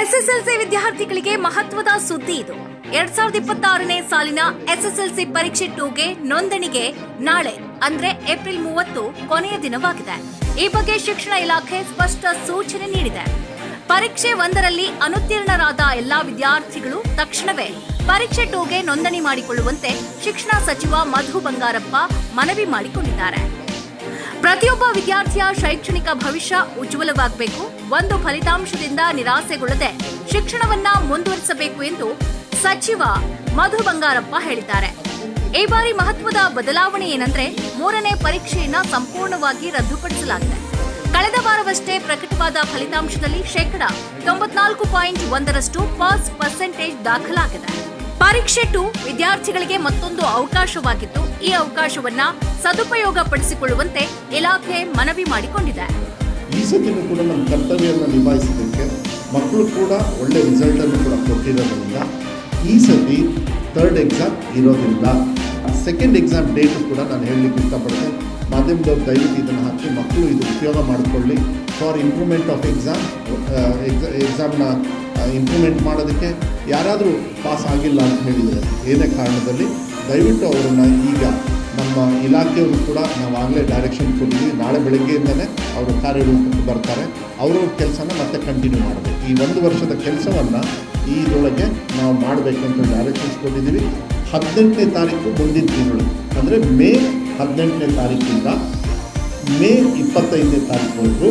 SSLC ವಿದ್ಯಾರ್ಥಿಗಳಿಗೆ ಮಹತ್ವದ ಸುದ್ದಿ ಇದು. 2026ನೇ ಸಾಲಿನ ಎಸ್ಎಸ್ಎಲ್ಸಿ ಪರೀಕ್ಷೆ 2ಗೆ ನೋಂದಣಿಗೆ ನಾಳೆ ಅಂದ್ರೆ ಏಪ್ರಿಲ್ 30 ಕೊನೆಯ ದಿನವಾಗಿದೆ. ಈ ಬಗ್ಗೆ ಶಿಕ್ಷಣ ಇಲಾಖೆ ಸ್ಪಷ್ಟ ಸೂಚನೆ ನೀಡಿದೆ. ಪರೀಕ್ಷೆ 1ರಲ್ಲಿ ಅನುತ್ತೀರ್ಣರಾದ ಎಲ್ಲಾ ವಿದ್ಯಾರ್ಥಿಗಳು ತಕ್ಷಣವೇ ಪರೀಕ್ಷೆ 2ಗೆ ನೋಂದಣಿ ಮಾಡಿಕೊಳ್ಳುವಂತೆ ಶಿಕ್ಷಣ ಸಚಿವ ಮಧು ಬಂಗಾರಪ್ಪ ಮನವಿ ಮಾಡಿಕೊಂಡಿದ್ದಾರೆ. ಪ್ರತಿಯೊಬ್ಬ ವಿದ್ಯಾರ್ಥಿಯ ಶೈಕ್ಷಣಿಕ ಭವಿಷ್ಯ ಉಜ್ವಲವಾಗಬೇಕು. ಒಂದು ಫಲಿತಾಂಶದಿಂದ ನಿರಾಸೆಗೊಳ್ಳದೆ ಶಿಕ್ಷಣವನ್ನ ಮುಂದುವರಿಸಬೇಕು ಎಂದು ಸಚಿವ ಮಧು ಬಂಗಾರಪ್ಪ ಹೇಳಿದ್ದಾರೆ. ಈ ಬಾರಿ ಮಹತ್ವದ ಬದಲಾವಣೆ ಏನಂದ್ರೆ 3ನೇ ಪರೀಕ್ಷೆಯನ್ನ ಸಂಪೂರ್ಣವಾಗಿ ರದ್ದುಪಡಿಸಲಾಗಿದೆ. ಕಳೆದ ವಾರವಷ್ಟೇ ಪ್ರಕಟವಾದ ಫಲಿತಾಂಶದಲ್ಲಿ 94.1% ಪಾಸ್ ಪರ್ಸೆಂಟೇಜ್ ದಾಖಲಾಗಿದೆ. ಪರೀಕ್ಷೆ 2 ವಿದ್ಯಾರ್ಥಿಗಳಿಗೆ ಮತ್ತೊಂದು ಅವಕಾಶವಾಗಿದ್ದು, ಈ ಅವಕಾಶವನ್ನ ಸದುಪಯೋಗ ಪಡಿಸಿಕೊಳ್ಳುವಂತೆ ಇಲಾಖೆ ಮನವಿ ಮಾಡಿಕೊಂಡಿದೆ. ಈ ಸತಿನೂ ಕೂಡ ನಮ್ಮ ಕರ್ತವ್ಯವನ್ನು ನಿಭಾಯಿಸೋದಕ್ಕೆ ಮಕ್ಕಳು ಕೂಡ ಒಳ್ಳೆ ರಿಸಲ್ಟ್ ಅನ್ನು ಕೂಡ ಕೊಟ್ಟಿರೋದ್ರಿಂದ ಈ ಸತಿ 3rd ಎಕ್ಸಾಮ್ ಇರೋದಿಲ್ಲ. 2nd ಎಕ್ಸಾಮ್ ಡೇಟು ಕೂಡ ನಾನು ಹೇಳಲಿಕ್ಕೆ ಇಷ್ಟಪಡ್ತೇನೆ. ಮಾಧ್ಯಮದವ್ರು ದಯವಿಟ್ಟು ಇದನ್ನು ಹಾಕಿ ಮಕ್ಕಳು ಇದು ಉಪಯೋಗ ಮಾಡಿಕೊಳ್ಳಿ. ಫಾರ್ ಇಂಪ್ರೂವ್ಮೆಂಟ್ ಆಫ್ ಎಕ್ಸಾಮ್ನ ಇಂಪ್ರೂವ್ಮೆಂಟ್ ಮಾಡೋದಕ್ಕೆ ಯಾರಾದರೂ ಪಾಸ್ ಆಗಿಲ್ಲ ಅಂತ ಹೇಳಿದರೆ ಏನೇ ಕಾರಣದಲ್ಲಿ ದಯವಿಟ್ಟು ಅವರನ್ನು ಈಗ ನಮ್ಮ ಇಲಾಖೆಯವರು ಕೂಡ ನಾವು ಆಗಲೇ ಡೈರೆಕ್ಷನ್ ಕೊಟ್ಟಿದ್ದೀವಿ. ನಾಳೆ ಬೆಳಗ್ಗೆಯಿಂದಲೇ ಅವರು ಕಾರ್ಯರೂಪಕ್ಕೆ ಬರ್ತಾರೆ. ಅವರ ಕೆಲಸನ ಮತ್ತೆ ಕಂಟಿನ್ಯೂ ಮಾಡಬೇಕು. ಈ 1 ವರ್ಷದ ಕೆಲಸವನ್ನು ಇದರೊಳಗೆ ನಾವು ಮಾಡಬೇಕು ಅಂತ ಡೈರೆಕ್ಷನ್ಸ್ ಕೊಟ್ಟಿದ್ದೀವಿ. 18ನೇ ತಾರೀಕು ಮುಂದಿನ ತಿಂಗಳು ಅಂದರೆ ಮೇ 18ನೇ ತಾರೀಕಿಂದ ಮೇ 25ನೇ ತಾರೀಕುವರೆಗೂ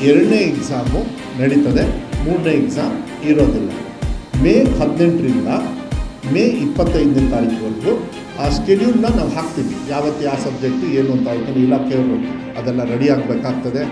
2ನೇ ಎಕ್ಸಾಮು ನಡೀತದೆ. 3ನೇ ಎಕ್ಸಾಮ್ ಇರೋದಿಲ್ಲ. ಮೇ 18ರಿಂದ ಮೇ 25ನೇ ತಾರೀಕುವರೆಗೂ ಆ ಸ್ಕೆಡ್ಯೂಲ್ನ ನಾವು ಹಾಕ್ತೀವಿ. ಯಾವತ್ತು ಯಾವ ಸಬ್ಜೆಕ್ಟು ಏನು ಅಂತ ಇಲಾಖೆಯವರು ಅದೆಲ್ಲ ರೆಡಿ ಆಗಬೇಕಾಗ್ತದೆ.